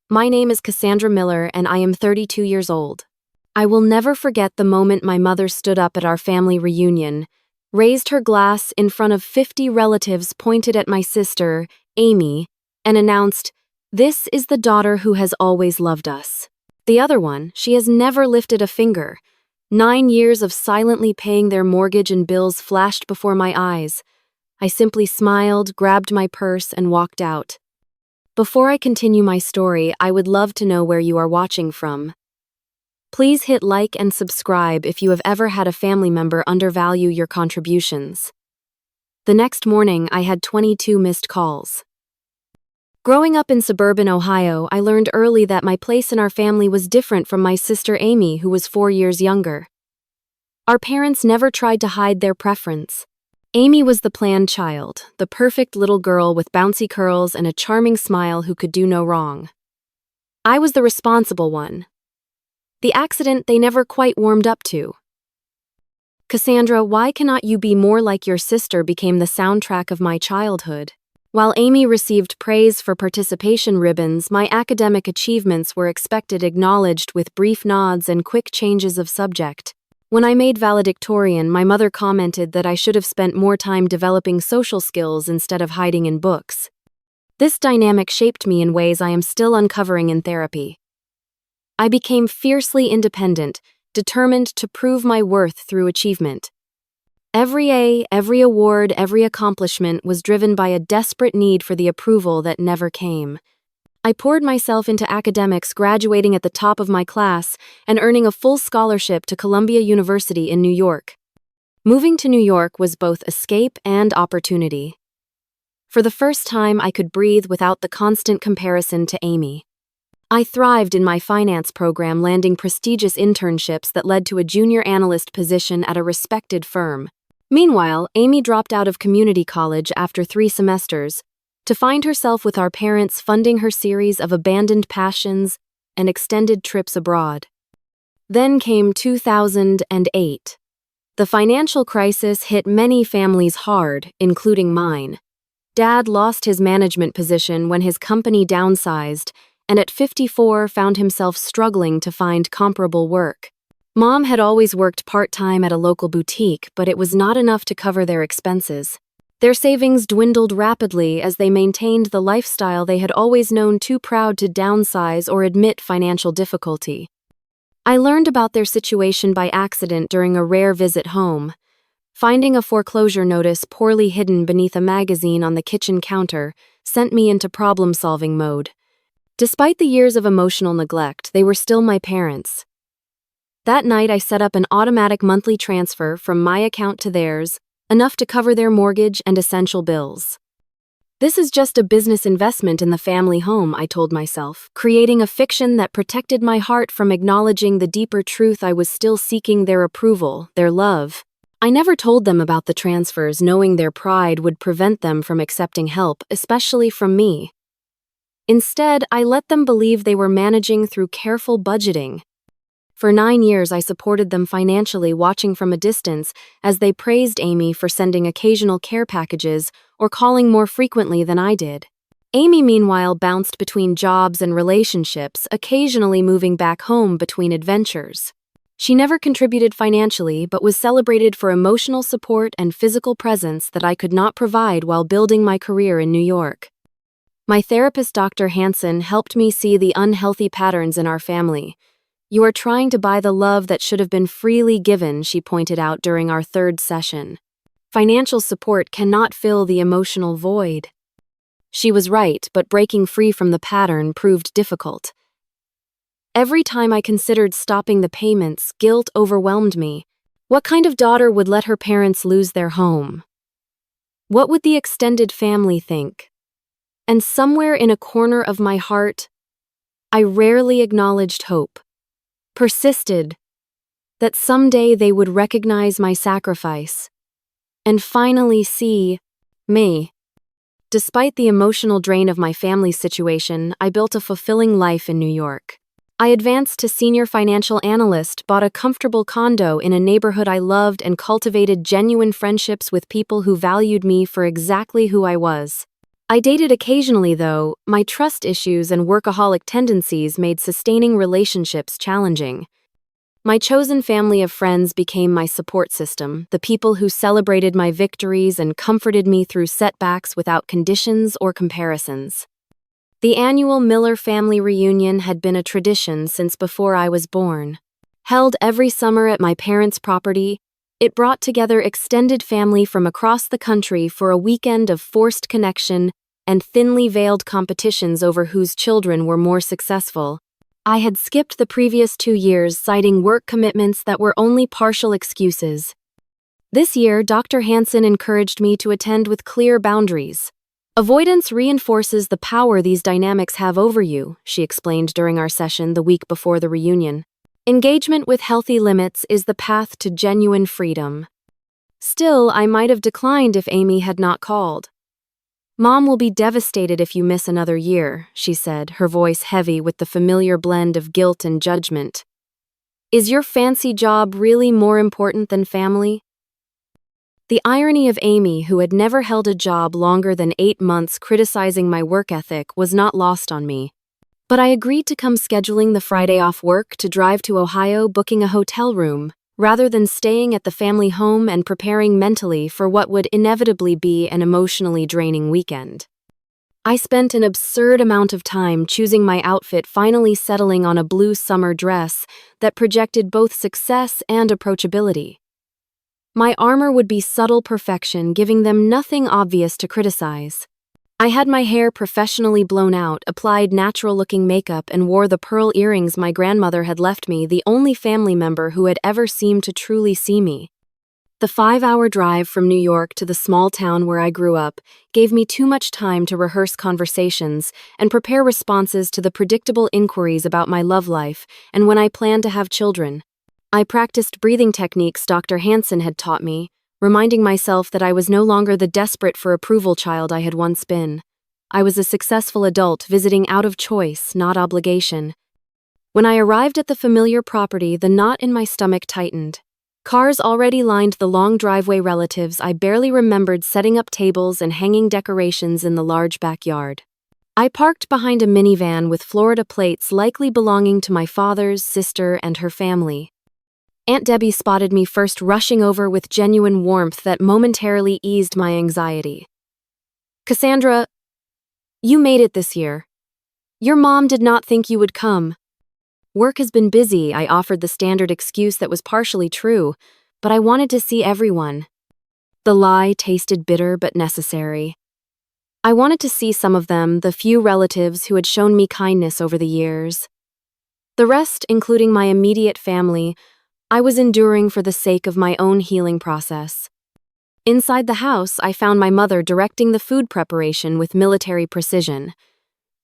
My name is Cassandra Miller, and I am 32 years old. I will never forget the moment my mother stood up at our family reunion, raised her glass in front of 50 relatives, pointed at my sister, Amy, and announced, "This is the daughter who has always loved us. The other one, she has never lifted a finger." 9 years of silently paying their mortgage and bills flashed before my eyes. I simply smiled, grabbed my purse, and walked out. Before I continue my story, I would love to know where you are watching from. Please hit like and subscribe if you have ever had a family member undervalue your contributions. The next morning, I had 22 missed calls. Growing up in suburban Ohio, I learned early that my place in our family was different from my sister Amy, who was 4 years younger. Our parents never tried to hide their preference. Amy was the planned child, the perfect little girl with bouncy curls and a charming smile who could do no wrong. I was the responsible one. The accident they never quite warmed up to. "Cassandra, why cannot you be more like your sister?" became the soundtrack of my childhood. While Amy received praise for participation ribbons, my academic achievements were acknowledged with brief nods and quick changes of subject. When I made valedictorian, my mother commented that I should have spent more time developing social skills instead of hiding in books. This dynamic shaped me in ways I am still uncovering in therapy. I became fiercely independent, determined to prove my worth through achievement. Every A, every award, every accomplishment was driven by a desperate need for the approval that never came. I poured myself into academics, graduating at the top of my class and earning a full scholarship to Columbia University in New York. Moving to New York was both escape and opportunity. For the first time, I could breathe without the constant comparison to Amy. I thrived in my finance program, landing prestigious internships that led to a junior analyst position at a respected firm. Meanwhile, Amy dropped out of community college after 3 semesters to find herself with our parents funding her series of abandoned passions and extended trips abroad. Then came 2008. The financial crisis hit many families hard, including mine. Dad lost his management position when his company downsized, and at 54 found himself struggling to find comparable work. Mom had always worked part-time at a local boutique, but it was not enough to cover their expenses. Their savings dwindled rapidly as they maintained the lifestyle they had always known, too proud to downsize or admit financial difficulty. I learned about their situation by accident during a rare visit home. Finding a foreclosure notice poorly hidden beneath a magazine on the kitchen counter sent me into problem-solving mode. Despite the years of emotional neglect, they were still my parents. That night, I set up an automatic monthly transfer from my account to theirs, enough to cover their mortgage and essential bills. "This is just a business investment in the family home," I told myself, creating a fiction that protected my heart from acknowledging the deeper truth. I was still seeking their approval, their love. I never told them about the transfers, knowing their pride would prevent them from accepting help, especially from me. Instead, I let them believe they were managing through careful budgeting. For 9 years, I supported them financially, watching from a distance as they praised Amy for sending occasional care packages or calling more frequently than I did. Amy, meanwhile, bounced between jobs and relationships, occasionally moving back home between adventures. She never contributed financially, but was celebrated for emotional support and physical presence that I could not provide while building my career in New York. My therapist, Dr. Hansen, helped me see the unhealthy patterns in our family. "You are trying to buy the love that should have been freely given," she pointed out during our 3rd session. "Financial support cannot fill the emotional void." She was right, but breaking free from the pattern proved difficult. Every time I considered stopping the payments, guilt overwhelmed me. What kind of daughter would let her parents lose their home? What would the extended family think? And somewhere in a corner of my heart, I rarely acknowledged hope. Persisted that someday they would recognize my sacrifice and finally see me. Despite the emotional drain of my family's situation, I built a fulfilling life in New York. I advanced to senior financial analyst, bought a comfortable condo in a neighborhood I loved, and cultivated genuine friendships with people who valued me for exactly who I was. I dated occasionally, though. My trust issues and workaholic tendencies made sustaining relationships challenging. My chosen family of friends became my support system, the people who celebrated my victories and comforted me through setbacks without conditions or comparisons. The annual Miller family reunion had been a tradition since before I was born. Held every summer at my parents' property, it brought together extended family from across the country for a weekend of forced connection and thinly veiled competitions over whose children were more successful. I had skipped the previous 2 years, citing work commitments that were only partial excuses. This year, Dr. Hansen encouraged me to attend with clear boundaries. Avoidance reinforces the power these dynamics have over you, she explained during our session the week before the reunion. Engagement with healthy limits is the path to genuine freedom. Still, I might have declined if Amy had not called. Mom will be devastated if you miss another year, she said, her voice heavy with the familiar blend of guilt and judgment. Is your fancy job really more important than family? The irony of Amy, who had never held a job longer than 8 months, criticizing my work ethic was not lost on me. But I agreed to come scheduling the Friday off work to drive to Ohio, booking a hotel room, rather than staying at the family home and preparing mentally for what would inevitably be an emotionally draining weekend. I spent an absurd amount of time choosing my outfit, finally settling on a blue summer dress that projected both success and approachability. My armor would be subtle perfection, giving them nothing obvious to criticize. I had my hair professionally blown out, applied natural-looking makeup, and wore the pearl earrings my grandmother had left me, the only family member who had ever seemed to truly see me. The 5-hour drive from New York to the small town where I grew up gave me too much time to rehearse conversations and prepare responses to the predictable inquiries about my love life and when I planned to have children. I practiced breathing techniques Dr. Hansen had taught me, reminding myself that I was no longer the desperate for approval child I had once been. I was a successful adult visiting out of choice, not obligation. When I arrived at the familiar property, the knot in my stomach tightened. Cars already lined the long driveway. Relatives I barely remembered setting up tables and hanging decorations in the large backyard. I parked behind a minivan with Florida plates likely belonging to my father's sister and her family. Aunt Debbie spotted me first, rushing over with genuine warmth that momentarily eased my anxiety. Cassandra, you made it this year. Your mom did not think you would come. Work has been busy, I offered the standard excuse that was partially true, but I wanted to see everyone. The lie tasted bitter but necessary. I wanted to see some of them, the few relatives who had shown me kindness over the years. The rest, including my immediate family, I was enduring for the sake of my own healing process. Inside the house, I found my mother directing the food preparation with military precision.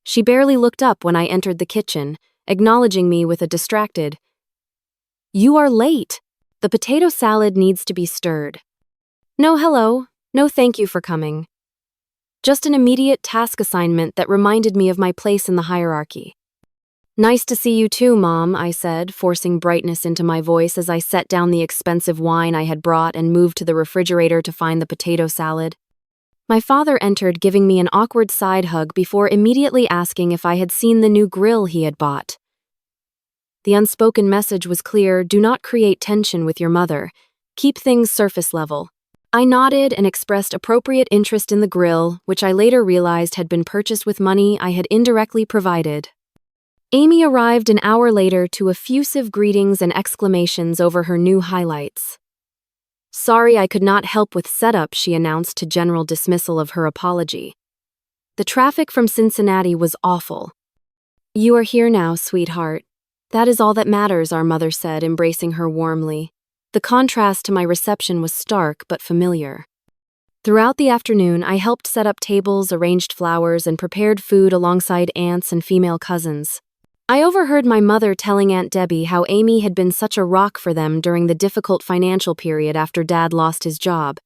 She barely looked up when I entered the kitchen, acknowledging me with a distracted, "You are late. The potato salad needs to be stirred." No hello, no thank you for coming. Just an immediate task assignment that reminded me of my place in the hierarchy. Nice to see you too, Mom, I said, forcing brightness into my voice as I set down the expensive wine I had brought and moved to the refrigerator to find the potato salad. My father entered, giving me an awkward side hug before immediately asking if I had seen the new grill he had bought. The unspoken message was clear: do not create tension with your mother. Keep things surface level. I nodded and expressed appropriate interest in the grill, which I later realized had been purchased with money I had indirectly provided. Amy arrived an hour later to effusive greetings and exclamations over her new highlights. Sorry I could not help with setup, she announced to general dismissal of her apology. The traffic from Cincinnati was awful. You are here now, sweetheart. That is all that matters, our mother said, embracing her warmly. The contrast to my reception was stark but familiar. Throughout the afternoon, I helped set up tables, arranged flowers, and prepared food alongside aunts and female cousins. I overheard my mother telling Aunt Debbie how Amy had been such a rock for them during the difficult financial period after Dad lost his job.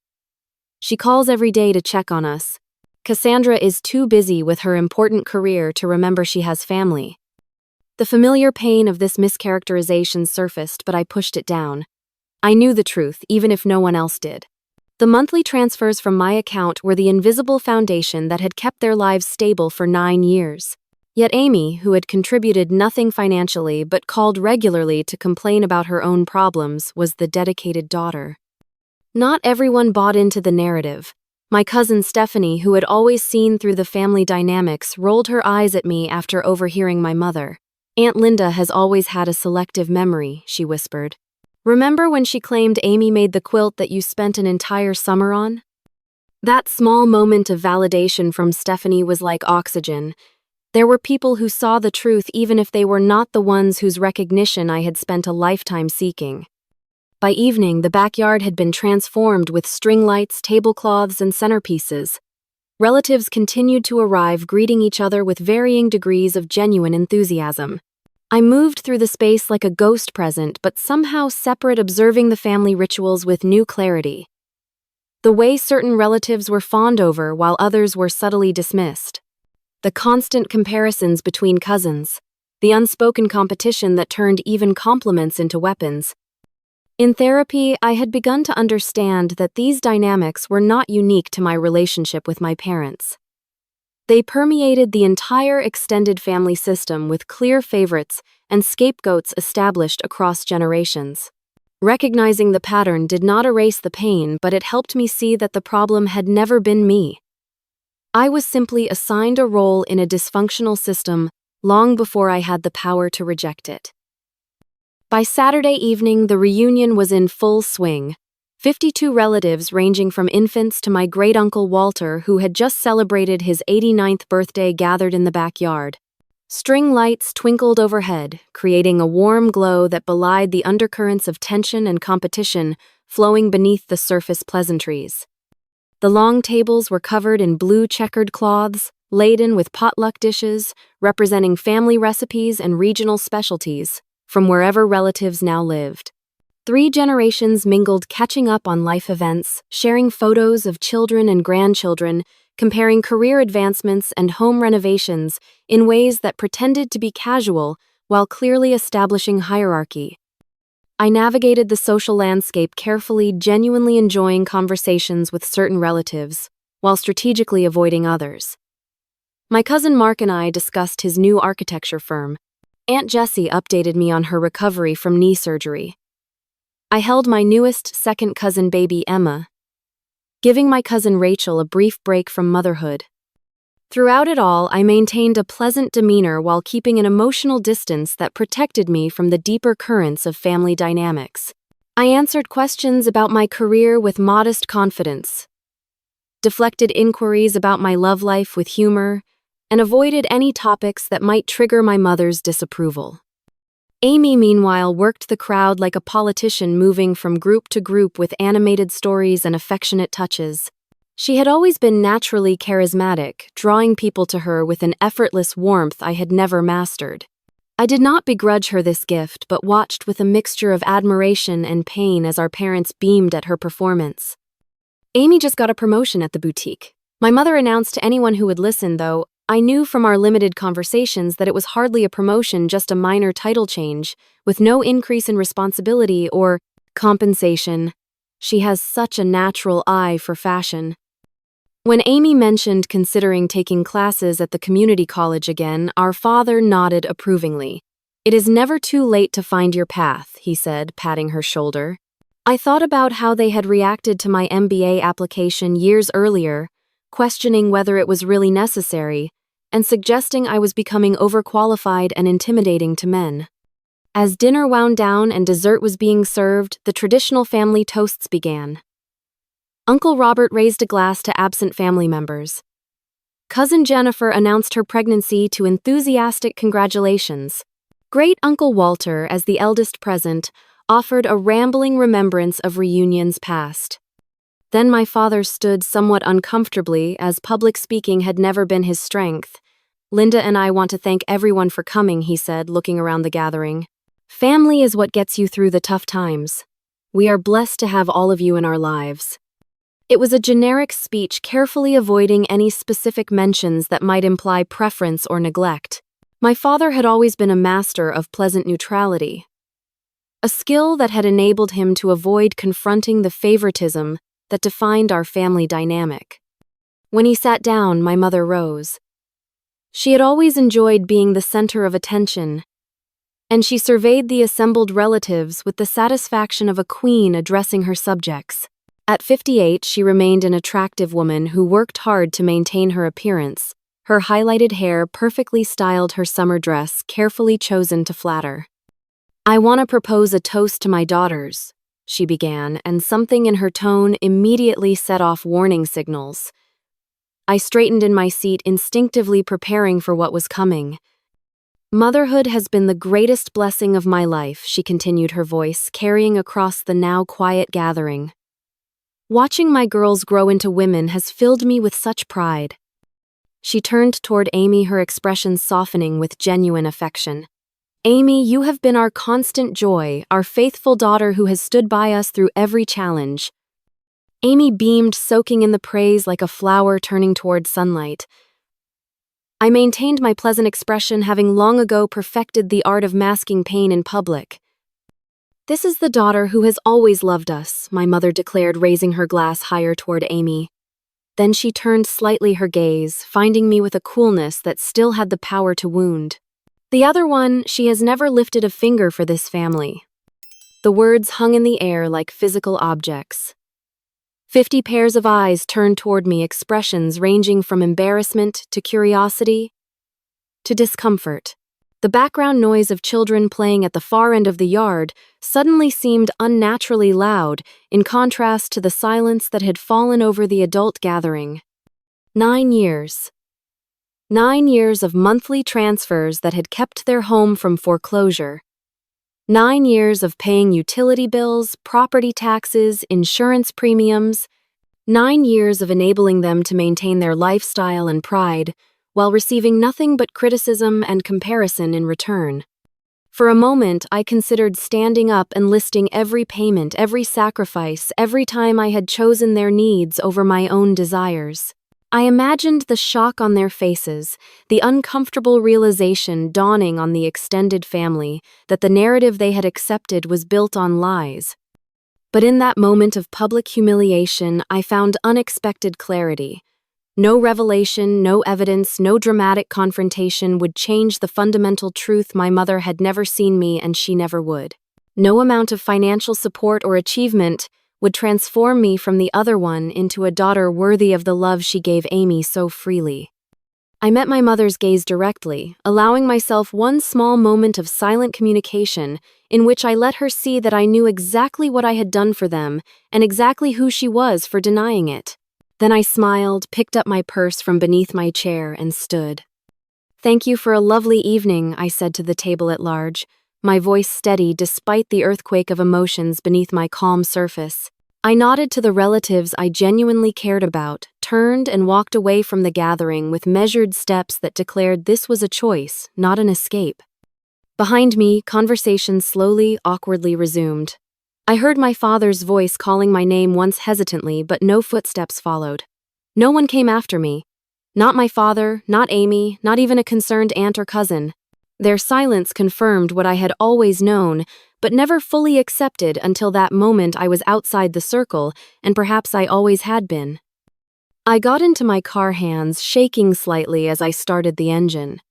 She calls every day to check on us. Cassandra is too busy with her important career to remember she has family. The familiar pain of this mischaracterization surfaced, but I pushed it down. I knew the truth, even if no one else did. The monthly transfers from my account were the invisible foundation that had kept their lives stable for 9 years. Yet Amy, who had contributed nothing financially but called regularly to complain about her own problems, was the dedicated daughter. Not everyone bought into the narrative. My cousin Stephanie, who had always seen through the family dynamics, rolled her eyes at me after overhearing my mother. "Aunt Linda has always had a selective memory," she whispered. "Remember when she claimed Amy made the quilt that you spent an entire summer on?" That small moment of validation from Stephanie was like oxygen. There were people who saw the truth even if they were not the ones whose recognition I had spent a lifetime seeking. By evening, the backyard had been transformed with string lights, tablecloths, and centerpieces. Relatives continued to arrive, greeting each other with varying degrees of genuine enthusiasm. I moved through the space like a ghost present, but somehow separate, observing the family rituals with new clarity. The way certain relatives were fawned over while others were subtly dismissed. The constant comparisons between cousins. The unspoken competition that turned even compliments into weapons. In therapy, I had begun to understand that these dynamics were not unique to my relationship with my parents. They permeated the entire extended family system, with clear favorites and scapegoats established across generations. Recognizing the pattern did not erase the pain, but it helped me see that the problem had never been me. I was simply assigned a role in a dysfunctional system long before I had the power to reject it. By Saturday evening, the reunion was in full swing. 52 relatives ranging from infants to my great-uncle Walter, who had just celebrated his 89th birthday, gathered in the backyard. String lights twinkled overhead, creating a warm glow that belied the undercurrents of tension and competition flowing beneath the surface pleasantries. The long tables were covered in blue checkered cloths, laden with potluck dishes, representing family recipes and regional specialties from wherever relatives now lived. 3 generations mingled, catching up on life events, sharing photos of children and grandchildren, comparing career advancements and home renovations in ways that pretended to be casual while clearly establishing hierarchy. I navigated the social landscape carefully, genuinely enjoying conversations with certain relatives, while strategically avoiding others. My cousin Mark and I discussed his new architecture firm. Aunt Jessie updated me on her recovery from knee surgery. I held my newest second cousin baby, Emma, giving my cousin Rachel a brief break from motherhood. Throughout it all, I maintained a pleasant demeanor while keeping an emotional distance that protected me from the deeper currents of family dynamics. I answered questions about my career with modest confidence, deflected inquiries about my love life with humor, and avoided any topics that might trigger my mother's disapproval. Amy, meanwhile, worked the crowd like a politician, moving from group to group with animated stories and affectionate touches. She had always been naturally charismatic, drawing people to her with an effortless warmth I had never mastered. I did not begrudge her this gift, but watched with a mixture of admiration and pain as our parents beamed at her performance. Amy just got a promotion at the boutique. My mother announced to anyone who would listen, though I knew from our limited conversations that it was hardly a promotion, just a minor title change, with no increase in responsibility or compensation. She has such a natural eye for fashion. When Amy mentioned considering taking classes at the community college again, our father nodded approvingly. "It is never too late to find your path," he said, patting her shoulder. I thought about how they had reacted to my MBA application years earlier, questioning whether it was really necessary, and suggesting I was becoming overqualified and intimidating to men. As dinner wound down and dessert was being served, the traditional family toasts began. Uncle Robert raised a glass to absent family members. Cousin Jennifer announced her pregnancy to enthusiastic congratulations. Great Uncle Walter, as the eldest present, offered a rambling remembrance of reunions past. Then my father stood somewhat uncomfortably, as public speaking had never been his strength. "Linda and I want to thank everyone for coming," he said, looking around the gathering. "Family is what gets you through the tough times. We are blessed to have all of you in our lives." It was a generic speech, carefully avoiding any specific mentions that might imply preference or neglect. My father had always been a master of pleasant neutrality, a skill that had enabled him to avoid confronting the favoritism that defined our family dynamic. When he sat down, my mother rose. She had always enjoyed being the center of attention, and she surveyed the assembled relatives with the satisfaction of a queen addressing her subjects. At 58, she remained an attractive woman who worked hard to maintain her appearance. Her highlighted hair perfectly styled her summer dress, carefully chosen to flatter. "I want to propose a toast to my daughters," she began, and something in her tone immediately set off warning signals. I straightened in my seat, instinctively preparing for what was coming. "Motherhood has been the greatest blessing of my life," she continued, her voice carrying across the now quiet gathering. "Watching my girls grow into women has filled me with such pride." She turned toward Amy, her expression softening with genuine affection. "Amy, you have been our constant joy, our faithful daughter who has stood by us through every challenge." Amy beamed, soaking in the praise like a flower turning toward sunlight. I maintained my pleasant expression, having long ago perfected the art of masking pain in public. "This is the daughter who has always loved us," my mother declared, raising her glass higher toward Amy. Then she turned slightly her gaze, finding me with a coolness that still had the power to wound. "The other one, she has never lifted a finger for this family." The words hung in the air like physical objects. 50 pairs of eyes turned toward me, expressions ranging from embarrassment to curiosity to discomfort. The background noise of children playing at the far end of the yard suddenly seemed unnaturally loud, in contrast to the silence that had fallen over the adult gathering. 9 years. 9 years of monthly transfers that had kept their home from foreclosure. 9 years of paying utility bills, property taxes, insurance premiums. 9 years of enabling them to maintain their lifestyle and pride, while receiving nothing but criticism and comparison in return. For a moment, I considered standing up and listing every payment, every sacrifice, every time I had chosen their needs over my own desires. I imagined the shock on their faces, the uncomfortable realization dawning on the extended family that the narrative they had accepted was built on lies. But in that moment of public humiliation, I found unexpected clarity. No revelation, no evidence, no dramatic confrontation would change the fundamental truth: my mother had never seen me, and she never would. No amount of financial support or achievement would transform me from the other one into a daughter worthy of the love she gave Amy so freely. I met my mother's gaze directly, allowing myself one small moment of silent communication in which I let her see that I knew exactly what I had done for them and exactly who she was for denying it. Then I smiled, picked up my purse from beneath my chair, and stood. "Thank you for a lovely evening," I said to the table at large, my voice steady despite the earthquake of emotions beneath my calm surface. I nodded to the relatives I genuinely cared about, turned and walked away from the gathering with measured steps that declared this was a choice, not an escape. Behind me, conversation slowly, awkwardly resumed. I heard my father's voice calling my name once hesitantly, but no footsteps followed. No one came after me. Not my father, not Amy, not even a concerned aunt or cousin. Their silence confirmed what I had always known, but never fully accepted until that moment I was outside the circle, and perhaps I always had been. I got into my car, hands shaking slightly as I started the engine.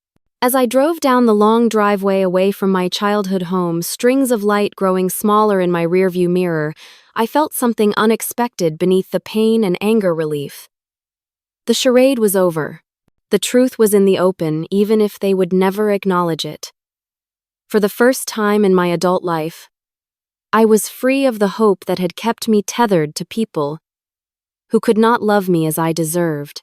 As I drove down the long driveway away from my childhood home, strings of light growing smaller in my rearview mirror, I felt something unexpected beneath the pain and anger relief. The charade was over. The truth was in the open, even if they would never acknowledge it. For the first time in my adult life, I was free of the hope that had kept me tethered to people who could not love me as I deserved.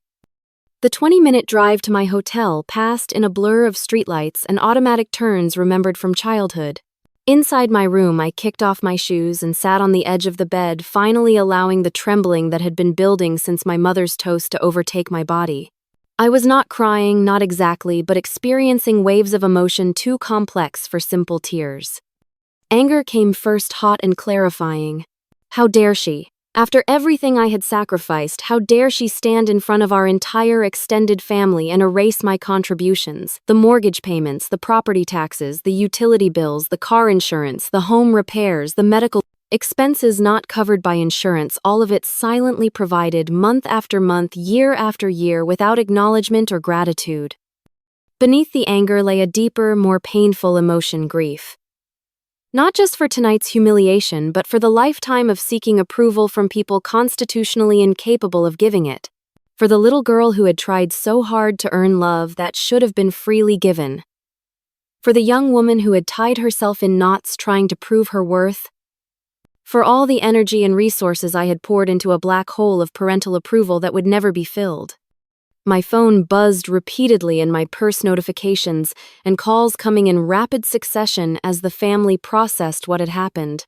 The 20-minute drive to my hotel passed in a blur of streetlights and automatic turns remembered from childhood. Inside my room, I kicked off my shoes and sat on the edge of the bed, finally allowing the trembling that had been building since my mother's toast to overtake my body. I was not crying, not exactly, but experiencing waves of emotion too complex for simple tears. Anger came first, hot and clarifying. How dare she? After everything I had sacrificed, how dare she stand in front of our entire extended family and erase my contributions, the mortgage payments, the property taxes, the utility bills, the car insurance, the home repairs, the medical Expenses not covered by insurance, all of it silently provided month after month, year after year, without acknowledgement or gratitude. Beneath the anger lay a deeper, more painful emotion: grief. Not just for tonight's humiliation, but for the lifetime of seeking approval from people constitutionally incapable of giving it. For the little girl who had tried so hard to earn love that should have been freely given. For the young woman who had tied herself in knots trying to prove her worth. For all the energy and resources I had poured into a black hole of parental approval that would never be filled. My phone buzzed repeatedly and my purse notifications and calls coming in rapid succession as the family processed what had happened.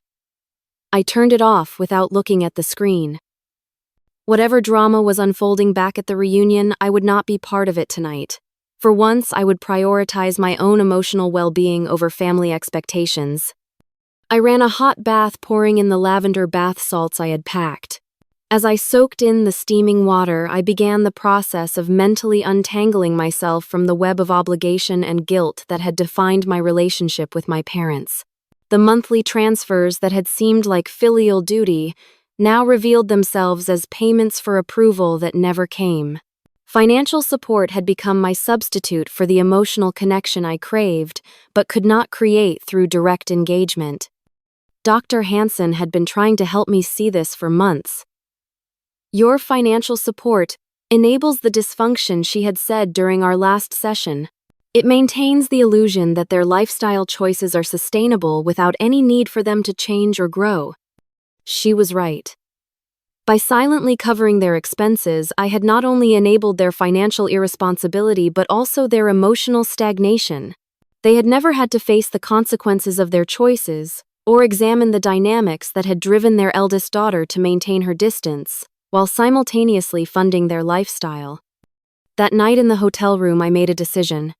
I turned it off without looking at the screen. Whatever drama was unfolding back at the reunion, I would not be part of it tonight. For once, I would prioritize my own emotional well-being over family expectations. I ran a hot bath, pouring in the lavender bath salts I had packed. As I soaked in the steaming water, I began the process of mentally untangling myself from the web of obligation and guilt that had defined my relationship with my parents. The monthly transfers that had seemed like filial duty now revealed themselves as payments for approval that never came. Financial support had become my substitute for the emotional connection I craved, but could not create through direct engagement. Dr. Hansen had been trying to help me see this for months. Your financial support enables the dysfunction, she had said during our last session. It maintains the illusion that their lifestyle choices are sustainable without any need for them to change or grow. She was right. By silently covering their expenses, I had not only enabled their financial irresponsibility but also their emotional stagnation. They had never had to face the consequences of their choices or examine the dynamics that had driven their eldest daughter to maintain her distance, while simultaneously funding their lifestyle. That night in the hotel room, I made a decision.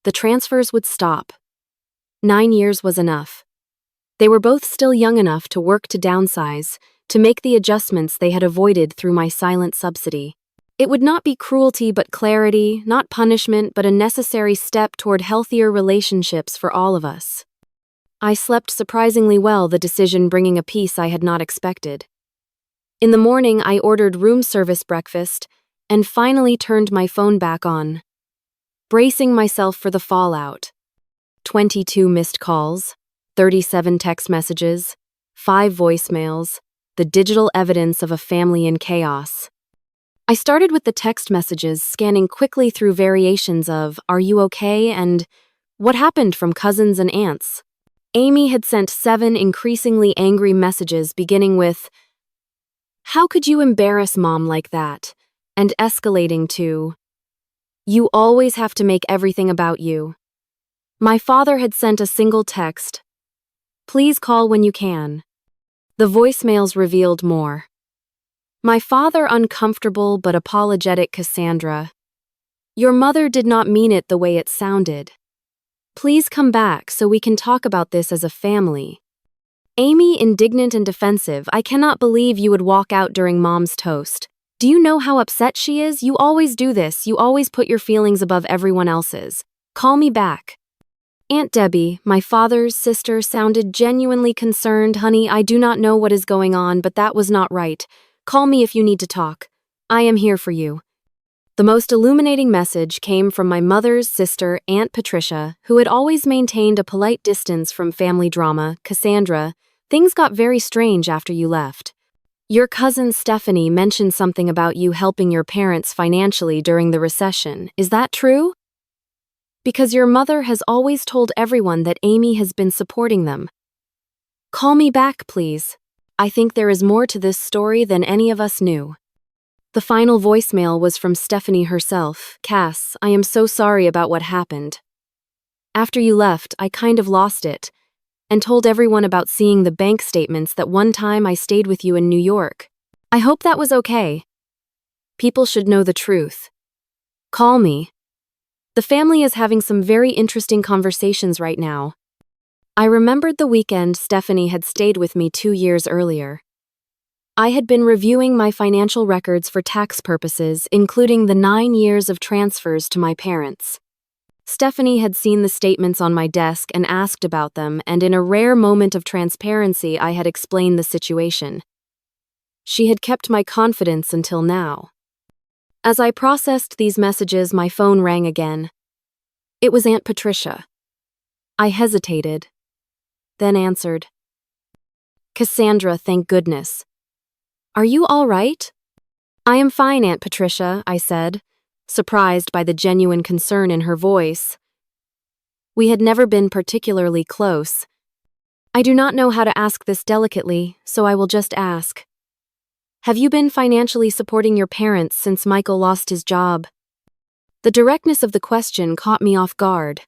The transfers would stop. 9 years was enough. They were both still young enough to work to downsize, to make the adjustments they had avoided through my silent subsidy. It would not be cruelty but clarity, not punishment but a necessary step toward healthier relationships for all of us. I slept surprisingly well, the decision bringing a peace I had not expected. In the morning, I ordered room service breakfast and finally turned my phone back on, bracing myself for the fallout. 22 missed calls, 37 text messages, 5 voicemails, the digital evidence of a family in chaos. I started with the text messages, scanning quickly through variations of "Are you okay?" and "What happened?" from cousins and aunts. Amy had sent 7 increasingly angry messages beginning with, "How could you embarrass Mom like that?" and escalating to, "You always have to make everything about you." My father had sent a single text, "Please call when you can." The voicemails revealed more. My father, uncomfortable but apologetic: "Cassandra, your mother did not mean it the way it sounded. Please come back so we can talk about this as a family." Amy, indignant and defensive: "I cannot believe you would walk out during Mom's toast. Do you know how upset she is? You always do this. You always put your feelings above everyone else's. Call me back." Aunt Debbie, my father's sister, sounded genuinely concerned. "Honey, I do not know what is going on, but that was not right. Call me if you need to talk. I am here for you." The most illuminating message came from my mother's sister, Aunt Patricia, who had always maintained a polite distance from family drama. "Cassandra, things got very strange after you left. Your cousin Stephanie mentioned something about you helping your parents financially during the recession. Is that true? Because your mother has always told everyone that Amy has been supporting them. Call me back, please. I think there is more to this story than any of us knew." The final voicemail was from Stephanie herself. "Cass, I am so sorry about what happened. After you left, I kind of lost it, and told everyone about seeing the bank statements that one time I stayed with you in New York. I hope that was okay. People should know the truth. Call me. The family is having some very interesting conversations right now." I remembered the weekend Stephanie had stayed with me 2 years earlier. I had been reviewing my financial records for tax purposes, including the 9 years of transfers to my parents. Stephanie had seen the statements on my desk and asked about them, and in a rare moment of transparency, I had explained the situation. She had kept my confidence until now. As I processed these messages, my phone rang again. It was Aunt Patricia. I hesitated, then answered. Cassandra, thank goodness. Are you all right? I am fine, Aunt Patricia, I said, surprised by the genuine concern in her voice. We had never been particularly close. I do not know how to ask this delicately, so I will just ask. Have you been financially supporting your parents since Michael lost his job? The directness of the question caught me off guard.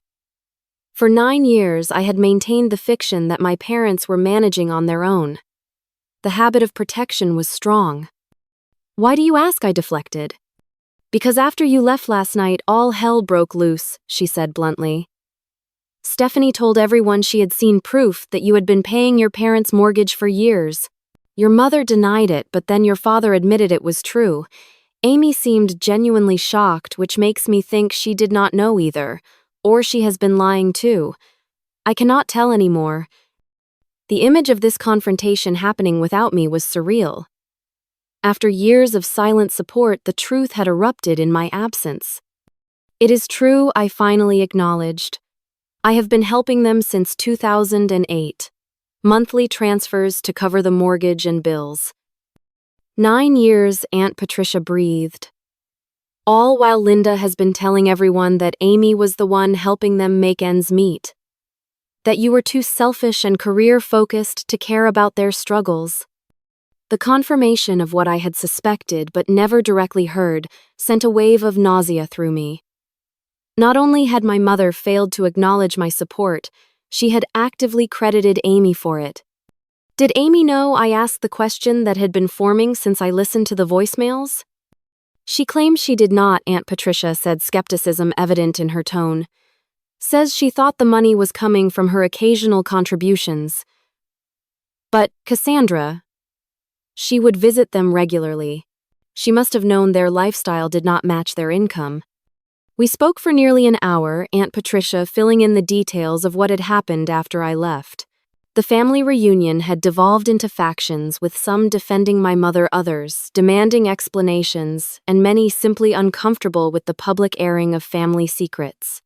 For 9 years, I had maintained the fiction that my parents were managing on their own. The habit of protection was strong. Why do you ask? I deflected. Because after you left last night, all hell broke loose, she said bluntly. Stephanie told everyone she had seen proof that you had been paying your parents' mortgage for years. Your mother denied it, but then your father admitted it was true. Amy seemed genuinely shocked, which makes me think she did not know either, or she has been lying too. I cannot tell anymore. The image of this confrontation happening without me was surreal. After years of silent support, the truth had erupted in my absence. It is true, I finally acknowledged. I have been helping them since 2008. Monthly transfers to cover the mortgage and bills. 9 years, Aunt Patricia breathed. All while Linda has been telling everyone that Amy was the one helping them make ends meet. That you were too selfish and career-focused to care about their struggles. The confirmation of what I had suspected but never directly heard sent a wave of nausea through me. Not only had my mother failed to acknowledge my support, she had actively credited Amy for it. Did Amy know? I asked the question that had been forming since I listened to the voicemails. She claims she did not, Aunt Patricia said, skepticism evident in her tone. Says she thought the money was coming from her occasional contributions. But, Cassandra, she would visit them regularly. She must have known their lifestyle did not match their income. We spoke for nearly an hour, Aunt Patricia filling in the details of what had happened after I left. The family reunion had devolved into factions, with some defending my mother, others demanding explanations, and many simply uncomfortable with the public airing of family secrets.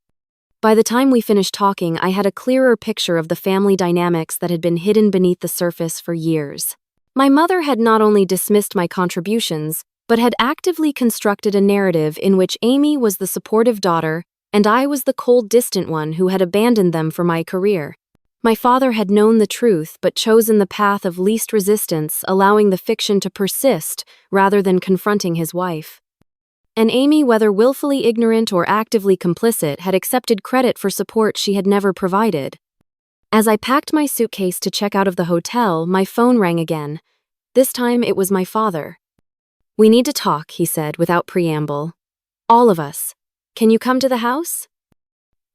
By the time we finished talking, I had a clearer picture of the family dynamics that had been hidden beneath the surface for years. My mother had not only dismissed my contributions, but had actively constructed a narrative in which Amy was the supportive daughter and I was the cold, distant one who had abandoned them for my career. My father had known the truth but chosen the path of least resistance, allowing the fiction to persist rather than confronting his wife. And Amy, whether willfully ignorant or actively complicit, had accepted credit for support she had never provided. As I packed my suitcase to check out of the hotel, my phone rang again. This time it was my father. "We need to talk," he said without preamble. "All of us. Can you come to the house?"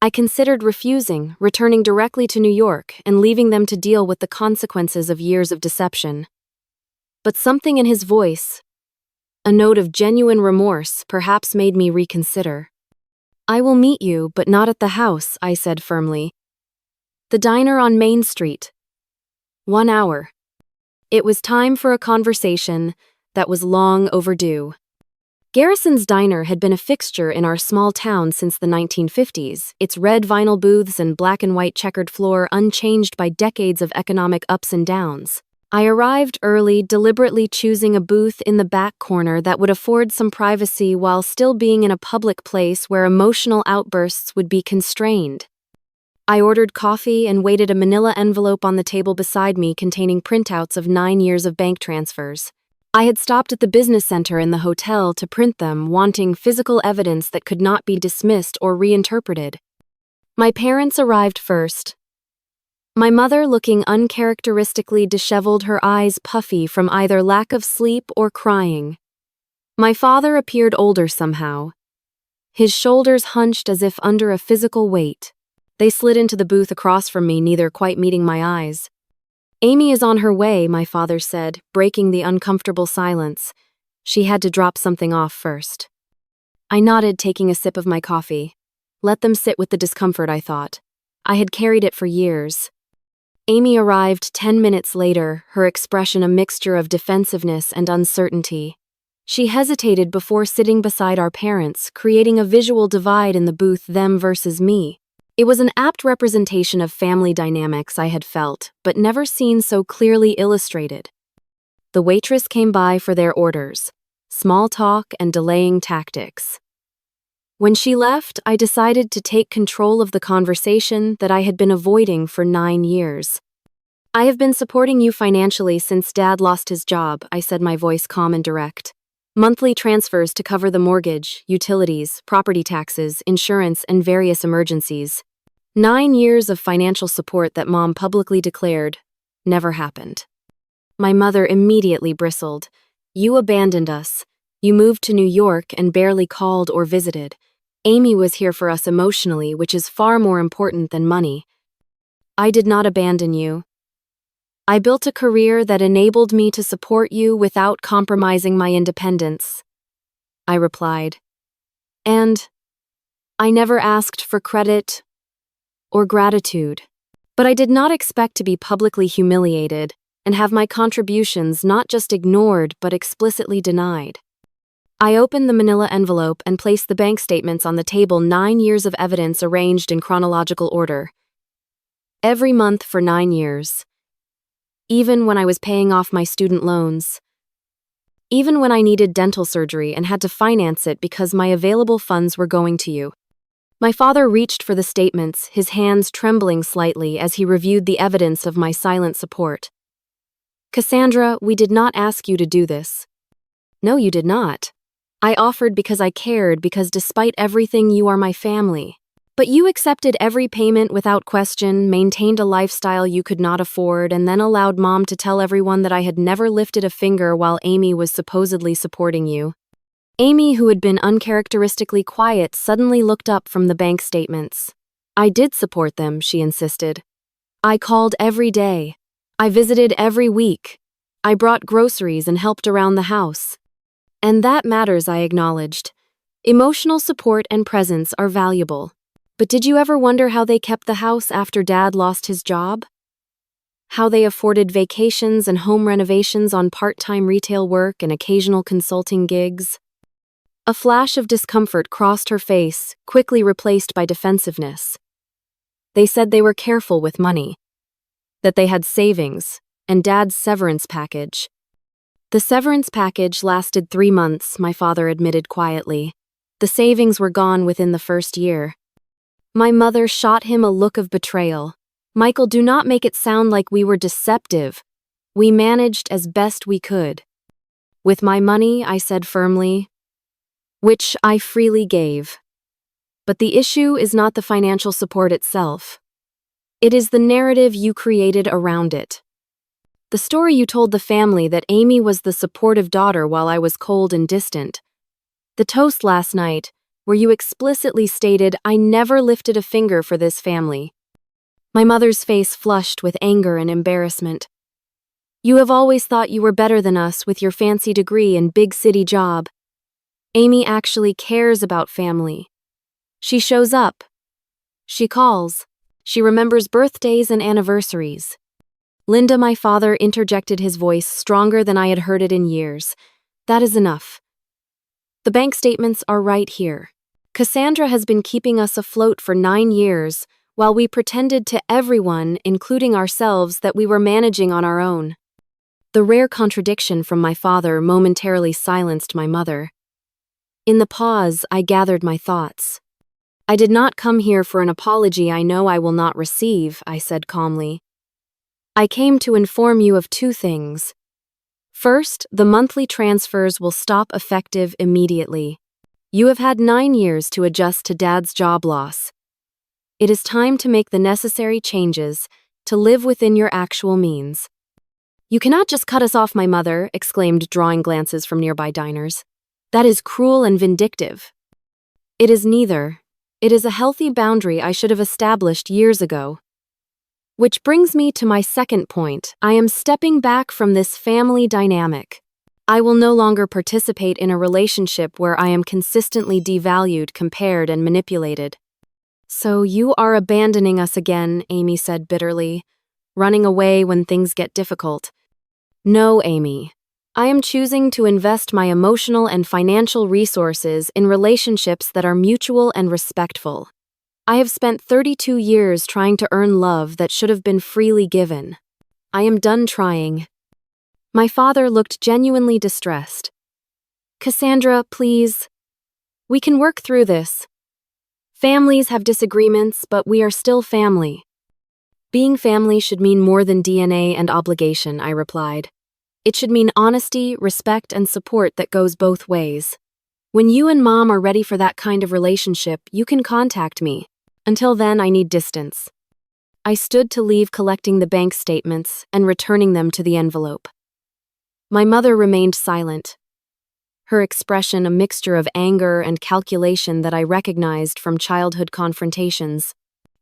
I considered refusing, returning directly to New York and leaving them to deal with the consequences of years of deception. But something in his voice, a note of genuine remorse, perhaps made me reconsider. "I will meet you, but not at the house," I said firmly. "The diner on Main Street. 1 hour." It was time for a conversation that was long overdue. Garrison's Diner had been a fixture in our small town since the 1950s, its red vinyl booths and black and white checkered floor unchanged by decades of economic ups and downs. I arrived early, deliberately choosing a booth in the back corner that would afford some privacy while still being in a public place where emotional outbursts would be constrained. I ordered coffee and waited a manila envelope on the table beside me containing printouts of 9 years of bank transfers. I had stopped at the business center in the hotel to print them, wanting physical evidence that could not be dismissed or reinterpreted. My parents arrived first. My mother looking uncharacteristically disheveled, her eyes puffy from either lack of sleep or crying. My father appeared older somehow. His shoulders hunched as if under a physical weight. They slid into the booth across from me, neither quite meeting my eyes. "Amy is on her way," my father said, breaking the uncomfortable silence. "She had to drop something off first." I nodded, taking a sip of my coffee. Let them sit with the discomfort, I thought. I had carried it for years. Amy arrived 10 minutes later, her expression a mixture of defensiveness and uncertainty. She hesitated before sitting beside our parents, creating a visual divide in the booth, them versus me. It was an apt representation of family dynamics I had felt, but never seen so clearly illustrated. The waitress came by for their orders. Small talk and delaying tactics. When she left, I decided to take control of the conversation that I had been avoiding for 9 years. I have been supporting you financially since Dad lost his job, I said, my voice calm and direct. Monthly transfers to cover the mortgage, utilities, property taxes, insurance, and various emergencies. 9 years of financial support that Mom publicly declared never happened. My mother immediately bristled. You abandoned us. You moved to New York and barely called or visited. Amy was here for us emotionally, which is far more important than money. I did not abandon you. I built a career that enabled me to support you without compromising my independence, I replied. And I never asked for credit or gratitude. But I did not expect to be publicly humiliated and have my contributions not just ignored but explicitly denied. I opened the manila envelope and placed the bank statements on the table, 9 years of evidence arranged in chronological order. Every month for 9 years. Even when I was paying off my student loans. Even when I needed dental surgery and had to finance it because my available funds were going to you. My father reached for the statements, his hands trembling slightly as he reviewed the evidence of my silent support. Cassandra, we did not ask you to do this. No, you did not. I offered because I cared, because despite everything, you are my family. But you accepted every payment without question, maintained a lifestyle you could not afford, and then allowed Mom to tell everyone that I had never lifted a finger while Amy was supposedly supporting you. Amy, who had been uncharacteristically quiet, suddenly looked up from the bank statements. I did support them, she insisted. I called every day. I visited every week. I brought groceries and helped around the house. And that matters, I acknowledged. Emotional support and presence are valuable. But did you ever wonder how they kept the house after Dad lost his job? How they afforded vacations and home renovations on part-time retail work and occasional consulting gigs? A flash of discomfort crossed her face, quickly replaced by defensiveness. They said they were careful with money. That they had savings, and Dad's severance package. The severance package lasted 3 months, my father admitted quietly. The savings were gone within the first year. My mother shot him a look of betrayal. Michael, do not make it sound like we were deceptive. We managed as best we could. With my money, I said firmly, which I freely gave. But the issue is not the financial support itself. It is the narrative you created around it. The story you told the family that Amy was the supportive daughter while I was cold and distant. The toast last night, where you explicitly stated, I never lifted a finger for this family. My mother's face flushed with anger and embarrassment. You have always thought you were better than us with your fancy degree and big city job. Amy actually cares about family. She shows up. She calls. She remembers birthdays and anniversaries. Linda, my father interjected, his voice stronger than I had heard it in years. That is enough. The bank statements are right here. Cassandra has been keeping us afloat for 9 years, while we pretended to everyone, including ourselves, that we were managing on our own. The rare contradiction from my father momentarily silenced my mother. In the pause, I gathered my thoughts. I did not come here for an apology I know I will not receive, I said calmly. I came to inform you of 2 things. First, the monthly transfers will stop effective immediately. You have had 9 years to adjust to Dad's job loss. It is time to make the necessary changes to live within your actual means. You cannot just cut us off, my mother exclaimed, drawing glances from nearby diners. That is cruel and vindictive. It is neither. It is a healthy boundary I should have established years ago. Which brings me to my second point. I am stepping back from this family dynamic. I will no longer participate in a relationship where I am consistently devalued, compared, and manipulated. So you are abandoning us again, Amy said bitterly, running away when things get difficult. No, Amy. I am choosing to invest my emotional and financial resources in relationships that are mutual and respectful. I have spent 32 years trying to earn love that should have been freely given. I am done trying. My father looked genuinely distressed. Cassandra, please. We can work through this. Families have disagreements, but we are still family. Being family should mean more than DNA and obligation, I replied. It should mean honesty, respect, and support that goes both ways. When you and Mom are ready for that kind of relationship, you can contact me. Until then, I need distance. I stood to leave collecting the bank statements and returning them to the envelope. My mother remained silent, her expression a mixture of anger and calculation that I recognized from childhood confrontations.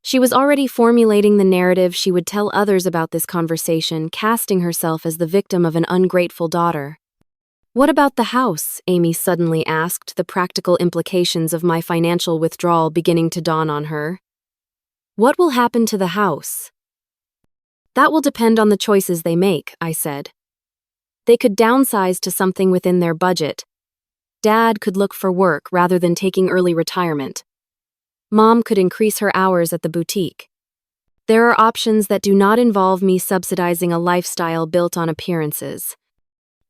She was already formulating the narrative she would tell others about this conversation, casting herself as the victim of an ungrateful daughter. What about the house? Amy suddenly asked, the practical implications of my financial withdrawal beginning to dawn on her. What will happen to the house? That will depend on the choices they make, I said. They could downsize to something within their budget. Dad could look for work rather than taking early retirement. Mom could increase her hours at the boutique. There are options that do not involve me subsidizing a lifestyle built on appearances.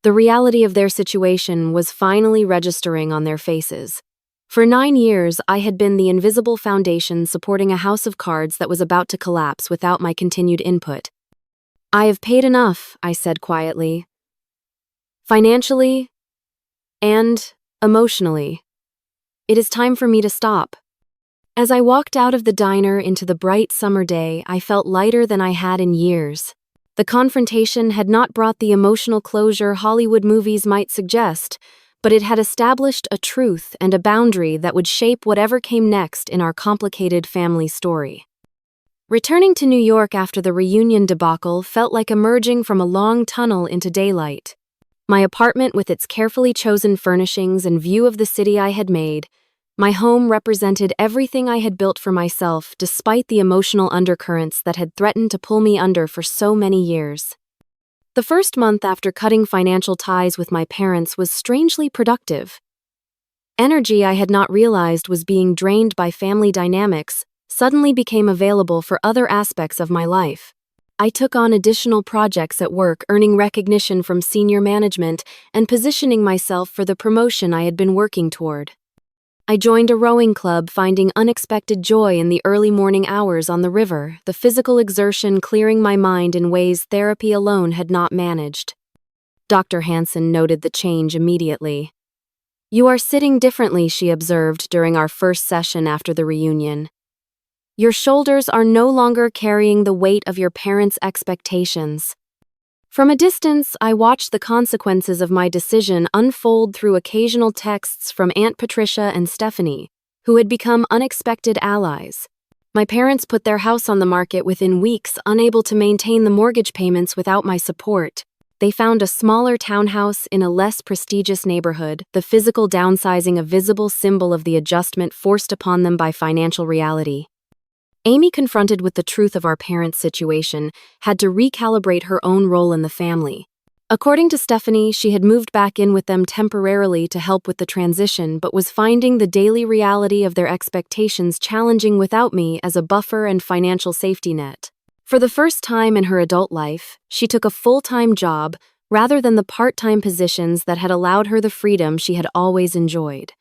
The reality of their situation was finally registering on their faces. For 9 years, I had been the invisible foundation supporting a house of cards that was about to collapse without my continued input. I have paid enough, I said quietly. Financially and emotionally. It is time for me to stop. As I walked out of the diner into the bright summer day, I felt lighter than I had in years. The confrontation had not brought the emotional closure Hollywood movies might suggest, but it had established a truth and a boundary that would shape whatever came next in our complicated family story. Returning to New York after the reunion debacle felt like emerging from a long tunnel into daylight. My apartment with its carefully chosen furnishings and view of the city I had made, my home represented everything I had built for myself despite the emotional undercurrents that had threatened to pull me under for so many years. The first month after cutting financial ties with my parents was strangely productive. Energy I had not realized was being drained by family dynamics suddenly became available for other aspects of my life. I took on additional projects at work, earning recognition from senior management and positioning myself for the promotion I had been working toward. I joined a rowing club, finding unexpected joy in the early morning hours on the river, the physical exertion clearing my mind in ways therapy alone had not managed. Dr. Hansen noted the change immediately. You are sitting differently, she observed during our first session after the reunion. Your shoulders are no longer carrying the weight of your parents' expectations. From a distance, I watched the consequences of my decision unfold through occasional texts from Aunt Patricia and Stephanie, who had become unexpected allies. My parents put their house on the market within weeks, unable to maintain the mortgage payments without my support. They found a smaller townhouse in a less prestigious neighborhood, the physical downsizing a visible symbol of the adjustment forced upon them by financial reality. Amy, confronted with the truth of our parents' situation, had to recalibrate her own role in the family. According to Stephanie, she had moved back in with them temporarily to help with the transition, but was finding the daily reality of their expectations challenging without me as a buffer and financial safety net. For the first time in her adult life, she took a full-time job rather than the part-time positions that had allowed her the freedom she had always enjoyed.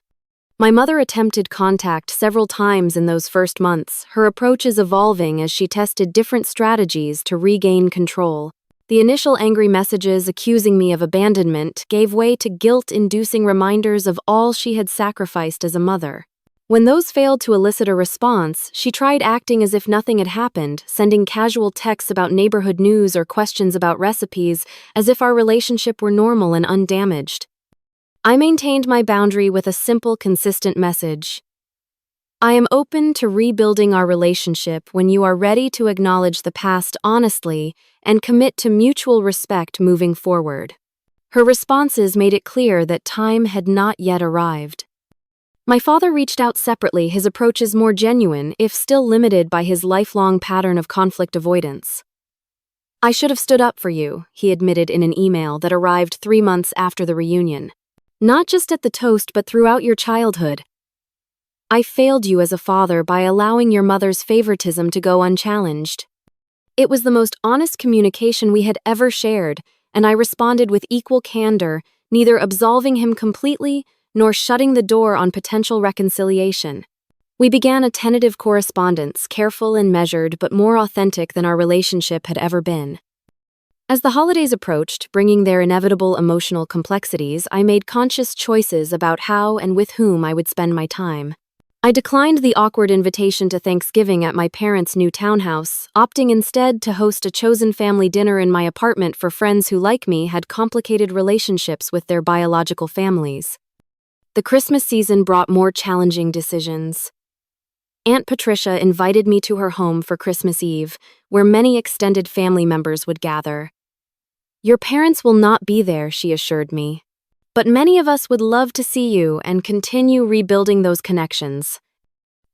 My mother attempted contact several times in those first months, her approaches evolving as she tested different strategies to regain control. The initial angry messages accusing me of abandonment gave way to guilt-inducing reminders of all she had sacrificed as a mother. When those failed to elicit a response, she tried acting as if nothing had happened, sending casual texts about neighborhood news or questions about recipes, as if our relationship were normal and undamaged. I maintained my boundary with a simple, consistent message. I am open to rebuilding our relationship when you are ready to acknowledge the past honestly and commit to mutual respect moving forward. Her responses made it clear that time had not yet arrived. My father reached out separately, his approach is more genuine, if still limited by his lifelong pattern of conflict avoidance. I should have stood up for you, he admitted in an email that arrived 3 months after the reunion. Not just at the toast, but throughout your childhood. I failed you as a father by allowing your mother's favoritism to go unchallenged. It was the most honest communication we had ever shared, and I responded with equal candor, neither absolving him completely nor shutting the door on potential reconciliation. We began a tentative correspondence, careful and measured, but more authentic than our relationship had ever been. As the holidays approached, bringing their inevitable emotional complexities, I made conscious choices about how and with whom I would spend my time. I declined the awkward invitation to Thanksgiving at my parents' new townhouse, opting instead to host a chosen family dinner in my apartment for friends who, like me, had complicated relationships with their biological families. The Christmas season brought more challenging decisions. Aunt Patricia invited me to her home for Christmas Eve, where many extended family members would gather. Your parents will not be there, she assured me. But many of us would love to see you and continue rebuilding those connections.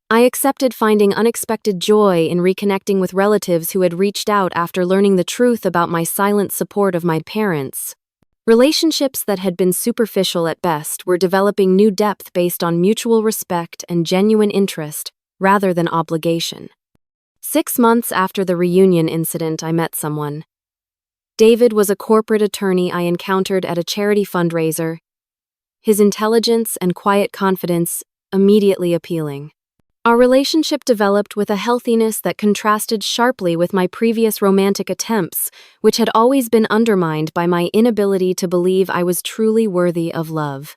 I accepted, finding unexpected joy in reconnecting with relatives who had reached out after learning the truth about my silent support of my parents. Relationships that had been superficial at best were developing new depth based on mutual respect and genuine interest, rather than obligation. 6 months after the reunion incident, I met someone. David was a corporate attorney I encountered at a charity fundraiser, his intelligence and quiet confidence immediately appealing. Our relationship developed with a healthiness that contrasted sharply with my previous romantic attempts, which had always been undermined by my inability to believe I was truly worthy of love.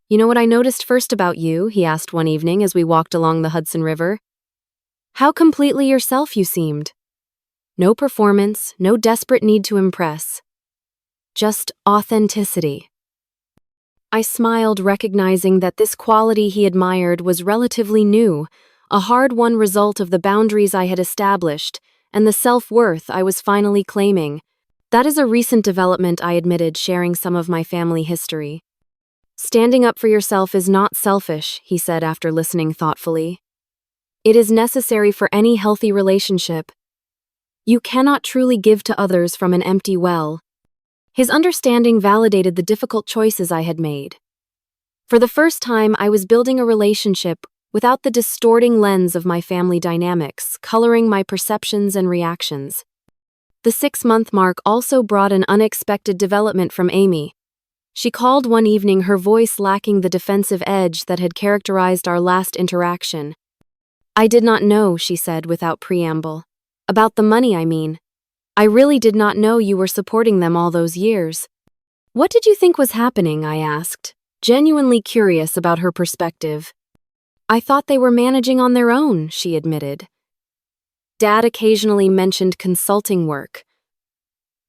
You know what I noticed first about you? He asked one evening as we walked along the Hudson River. How completely yourself you seemed. No performance, no desperate need to impress. Just authenticity. I smiled, recognizing that this quality he admired was relatively new, a hard-won result of the boundaries I had established and the self-worth I was finally claiming. That is a recent development, I admitted, sharing some of my family history. Standing up for yourself is not selfish, he said after listening thoughtfully. It is necessary for any healthy relationship. You cannot truly give to others from an empty well. His understanding validated the difficult choices I had made. For the first time, I was building a relationship without the distorting lens of my family dynamics, coloring my perceptions and reactions. The 6-month mark also brought an unexpected development from Amy. She called one evening, her voice lacking the defensive edge that had characterized our last interaction. I did not know, she said without preamble. About the money, I mean. I really did not know you were supporting them all those years. What did you think was happening? I asked, genuinely curious about her perspective. I thought they were managing on their own, she admitted. Dad occasionally mentioned consulting work.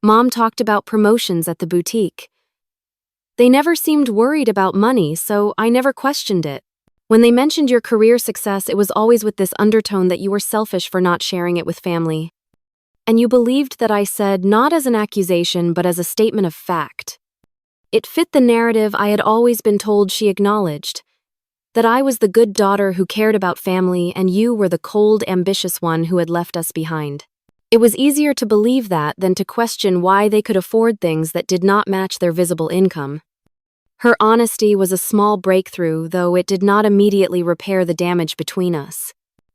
Mom talked about promotions at the boutique. They never seemed worried about money, so I never questioned it. When they mentioned your career success, it was always with this undertone that you were selfish for not sharing it with family. And you believed that I said not as an accusation, but as a statement of fact. It fit the narrative I had always been told, she acknowledged. That I was the good daughter who cared about family, and you were the cold, ambitious one who had left us behind. It was easier to believe that than to question why they could afford things that did not match their visible income. Her honesty was a small breakthrough, though it did not immediately repair the damage between us.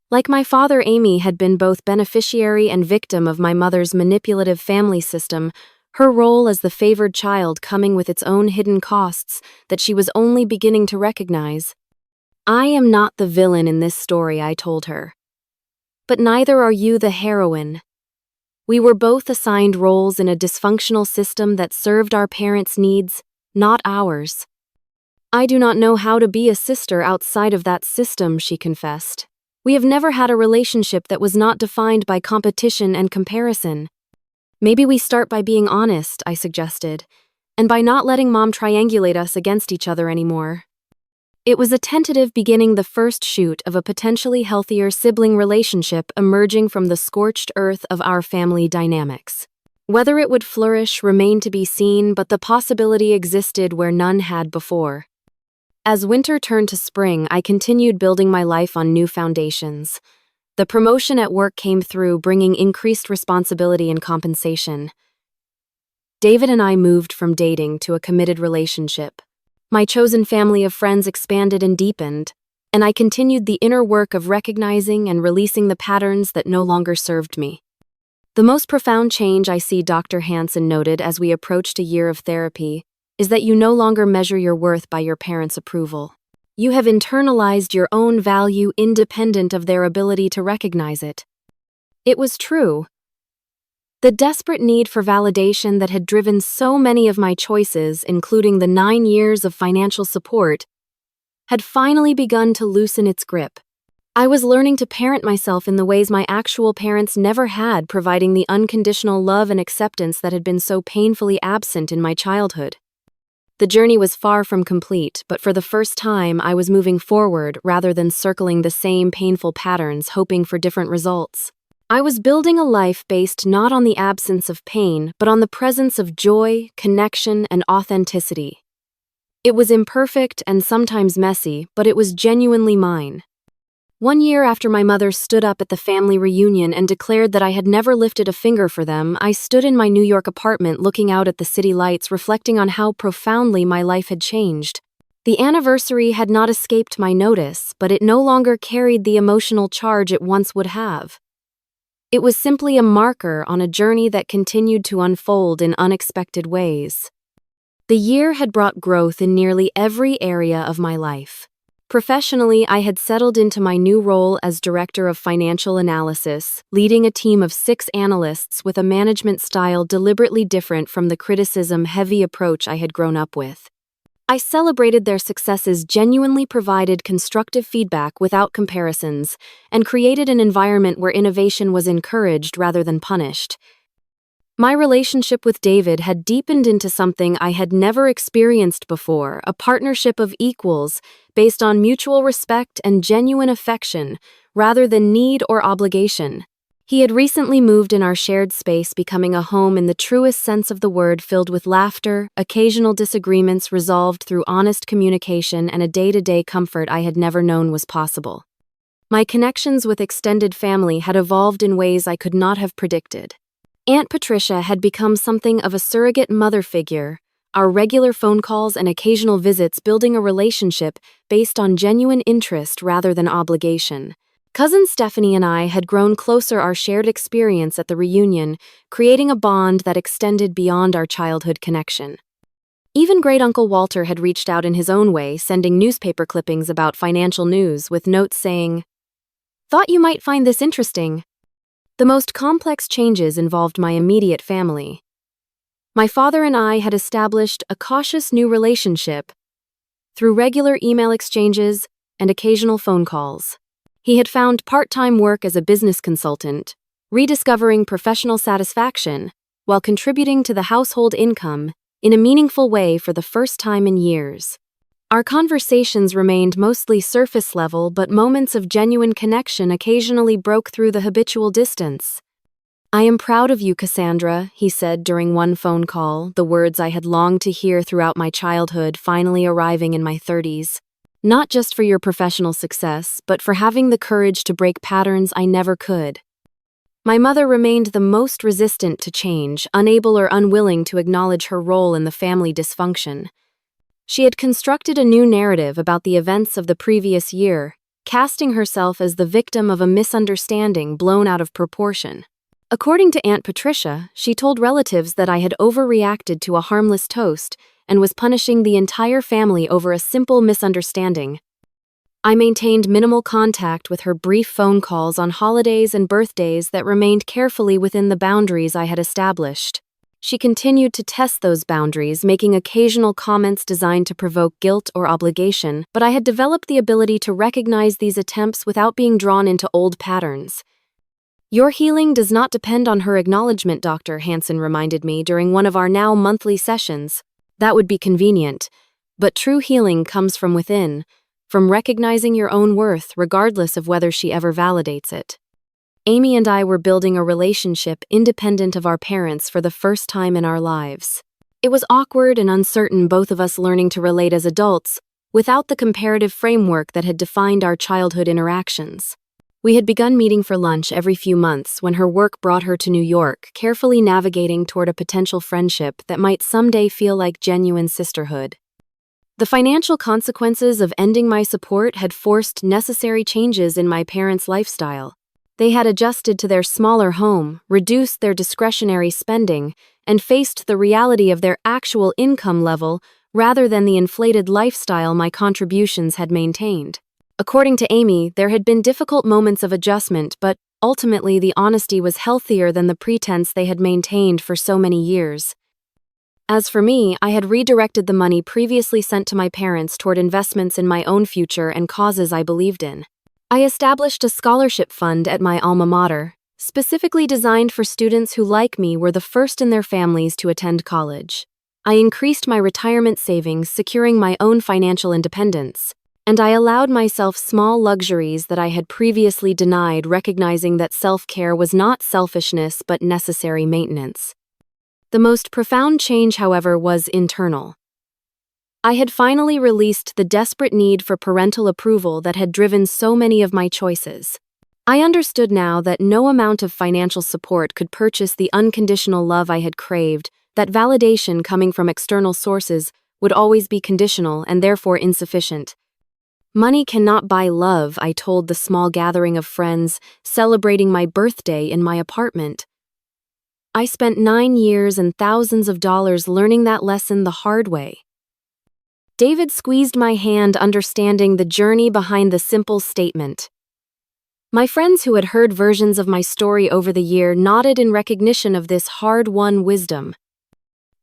Like my father, Amy had been both beneficiary and victim of my mother's manipulative family system, her role as the favored child coming with its own hidden costs that she was only beginning to recognize. I am not the villain in this story, I told her. But neither are you the heroine. We were both assigned roles in a dysfunctional system that served our parents' needs, not ours. I do not know how to be a sister outside of that system, she confessed. We have never had a relationship that was not defined by competition and comparison. Maybe we start by being honest, I suggested, and by not letting Mom triangulate us against each other anymore. It was a tentative beginning, the first shoot of a potentially healthier sibling relationship emerging from the scorched earth of our family dynamics. Whether it would flourish remained to be seen, but the possibility existed where none had before. As winter turned to spring, I continued building my life on new foundations. The promotion at work came through, bringing increased responsibility and compensation. David and I moved from dating to a committed relationship. My chosen family of friends expanded and deepened, and I continued the inner work of recognizing and releasing the patterns that no longer served me. The most profound change I see, Dr. Hansen noted as we approached a year of therapy, is that you no longer measure your worth by your parents' approval. You have internalized your own value independent of their ability to recognize it. It was true. The desperate need for validation that had driven so many of my choices, including the 9 years of financial support, had finally begun to loosen its grip. I was learning to parent myself in the ways my actual parents never had, providing the unconditional love and acceptance that had been so painfully absent in my childhood. The journey was far from complete, but for the first time I was moving forward rather than circling the same painful patterns, hoping for different results. I was building a life based not on the absence of pain, but on the presence of joy, connection, and authenticity. It was imperfect and sometimes messy, but it was genuinely mine. 1 year after my mother stood up at the family reunion and declared that I had never lifted a finger for them, I stood in my New York apartment looking out at the city lights, reflecting on how profoundly my life had changed. The anniversary had not escaped my notice, but it no longer carried the emotional charge it once would have. It was simply a marker on a journey that continued to unfold in unexpected ways. The year had brought growth in nearly every area of my life. Professionally, I had settled into my new role as Director of Financial Analysis, leading a team of 6 analysts with a management style deliberately different from the criticism-heavy approach I had grown up with. I celebrated their successes, genuinely provided constructive feedback without comparisons, and created an environment where innovation was encouraged rather than punished. My relationship with David had deepened into something I had never experienced before, a partnership of equals based on mutual respect and genuine affection, rather than need or obligation. He had recently moved in our shared space, becoming a home in the truest sense of the word, filled with laughter, occasional disagreements resolved through honest communication, and a day-to-day comfort I had never known was possible. My connections with extended family had evolved in ways I could not have predicted. Aunt Patricia had become something of a surrogate mother figure, our regular phone calls and occasional visits building a relationship based on genuine interest rather than obligation. Cousin Stephanie and I had grown closer, our shared experience at the reunion, creating a bond that extended beyond our childhood connection. Even Great-Uncle Walter had reached out in his own way, sending newspaper clippings about financial news with notes saying, "Thought you might find this interesting." The most complex changes involved my immediate family. My father and I had established a cautious new relationship through regular email exchanges and occasional phone calls. He had found part-time work as a business consultant, rediscovering professional satisfaction while contributing to the household income in a meaningful way for the first time in years. Our conversations remained mostly surface level, but moments of genuine connection occasionally broke through the habitual distance. "I am proud of you, Cassandra," he said during one phone call, the words I had longed to hear throughout my childhood finally arriving in my 30s. "Not just for your professional success, but for having the courage to break patterns I never could." My mother remained the most resistant to change, unable or unwilling to acknowledge her role in the family dysfunction. She had constructed a new narrative about the events of the previous year, casting herself as the victim of a misunderstanding blown out of proportion. According to Aunt Patricia, she told relatives that I had overreacted to a harmless toast and was punishing the entire family over a simple misunderstanding. I maintained minimal contact with her, brief phone calls on holidays and birthdays that remained carefully within the boundaries I had established. She continued to test those boundaries, making occasional comments designed to provoke guilt or obligation, but I had developed the ability to recognize these attempts without being drawn into old patterns. "Your healing does not depend on her acknowledgement," Dr. Hansen reminded me during one of our now monthly sessions. "That would be convenient, but true healing comes from within, from recognizing your own worth regardless of whether she ever validates it." Amy and I were building a relationship independent of our parents for the first time in our lives. It was awkward and uncertain, both of us learning to relate as adults, without the comparative framework that had defined our childhood interactions. We had begun meeting for lunch every few months when her work brought her to New York, carefully navigating toward a potential friendship that might someday feel like genuine sisterhood. The financial consequences of ending my support had forced necessary changes in my parents' lifestyle. They had adjusted to their smaller home, reduced their discretionary spending, and faced the reality of their actual income level rather than the inflated lifestyle my contributions had maintained. According to Amy, there had been difficult moments of adjustment, but ultimately the honesty was healthier than the pretense they had maintained for so many years. As for me, I had redirected the money previously sent to my parents toward investments in my own future and causes I believed in. I established a scholarship fund at my alma mater, specifically designed for students who, like me, were the first in their families to attend college. I increased my retirement savings, securing my own financial independence, and I allowed myself small luxuries that I had previously denied, recognizing that self-care was not selfishness but necessary maintenance. The most profound change, however, was internal. I had finally released the desperate need for parental approval that had driven so many of my choices. I understood now that no amount of financial support could purchase the unconditional love I had craved, that validation coming from external sources would always be conditional and therefore insufficient. Money cannot buy love, I told the small gathering of friends celebrating my birthday in my apartment. I spent 9 years and thousands of dollars learning that lesson the hard way. David squeezed my hand, understanding the journey behind the simple statement. My friends who had heard versions of my story over the year nodded in recognition of this hard-won wisdom.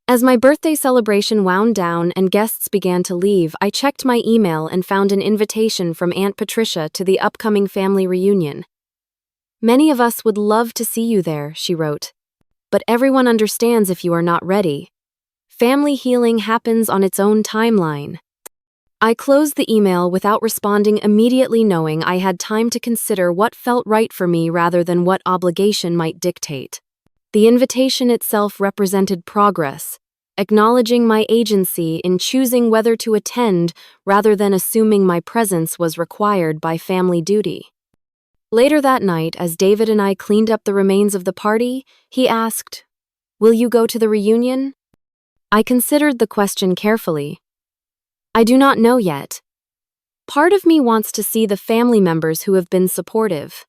As my birthday celebration wound down and guests began to leave, I checked my email and found an invitation from Aunt Patricia to the upcoming family reunion. "Many of us would love to see you there," she wrote. "But everyone understands if you are not ready. Family healing happens on its own timeline." I closed the email without responding immediately, knowing I had time to consider what felt right for me rather than what obligation might dictate. The invitation itself represented progress, acknowledging my agency in choosing whether to attend rather than assuming my presence was required by family duty. Later that night, as David and I cleaned up the remains of the party, he asked, "Will you go to the reunion?" I considered the question carefully. I do not know yet. Part of me wants to see the family members who have been supportive.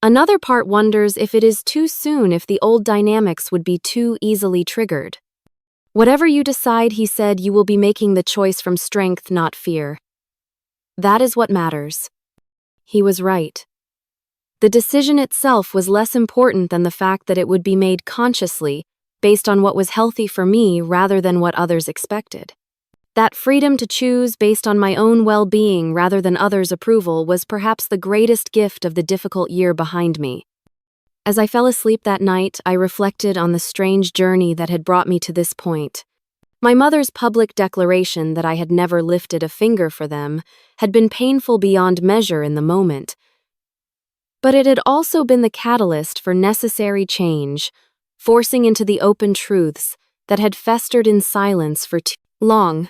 Another part wonders if it is too soon, if the old dynamics would be too easily triggered. "Whatever you decide," he said, "you will be making the choice from strength, not fear. That is what matters." He was right. The decision itself was less important than the fact that it would be made consciously, based on what was healthy for me rather than what others expected. That freedom to choose based on my own well-being rather than others' approval was perhaps the greatest gift of the difficult year behind me. As I fell asleep that night, I reflected on the strange journey that had brought me to this point. My mother's public declaration that I had never lifted a finger for them had been painful beyond measure in the moment. But it had also been the catalyst for necessary change, forcing into the open truths that had festered in silence for too long.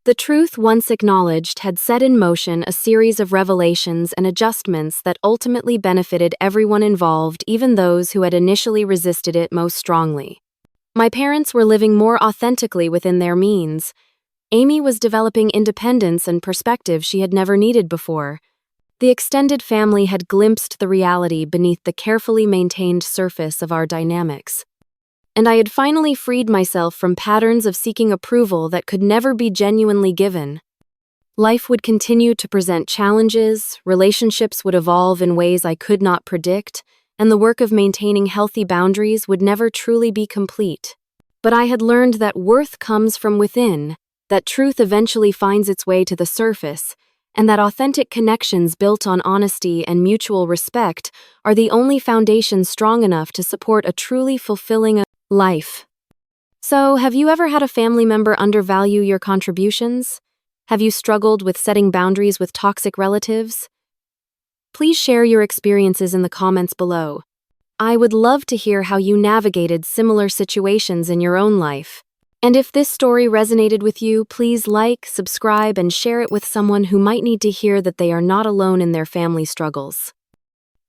The truth, once acknowledged, had set in motion a series of revelations and adjustments that ultimately benefited everyone involved, even those who had initially resisted it most strongly. My parents were living more authentically within their means. Amy was developing independence and perspective she had never needed before. The extended family had glimpsed the reality beneath the carefully maintained surface of our dynamics. And I had finally freed myself from patterns of seeking approval that could never be genuinely given. Life would continue to present challenges, relationships would evolve in ways I could not predict, and the work of maintaining healthy boundaries would never truly be complete. But I had learned that worth comes from within, that truth eventually finds its way to the surface, and that authentic connections built on honesty and mutual respect are the only foundation strong enough to support a truly fulfilling life. So, have you ever had a family member undervalue your contributions? Have you struggled with setting boundaries with toxic relatives? Please share your experiences in the comments below. I would love to hear how you navigated similar situations in your own life. And if this story resonated with you, please like, subscribe, and share it with someone who might need to hear that they are not alone in their family struggles.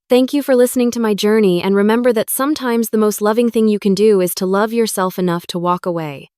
Thank you for listening to my journey, and remember that sometimes the most loving thing you can do is to love yourself enough to walk away.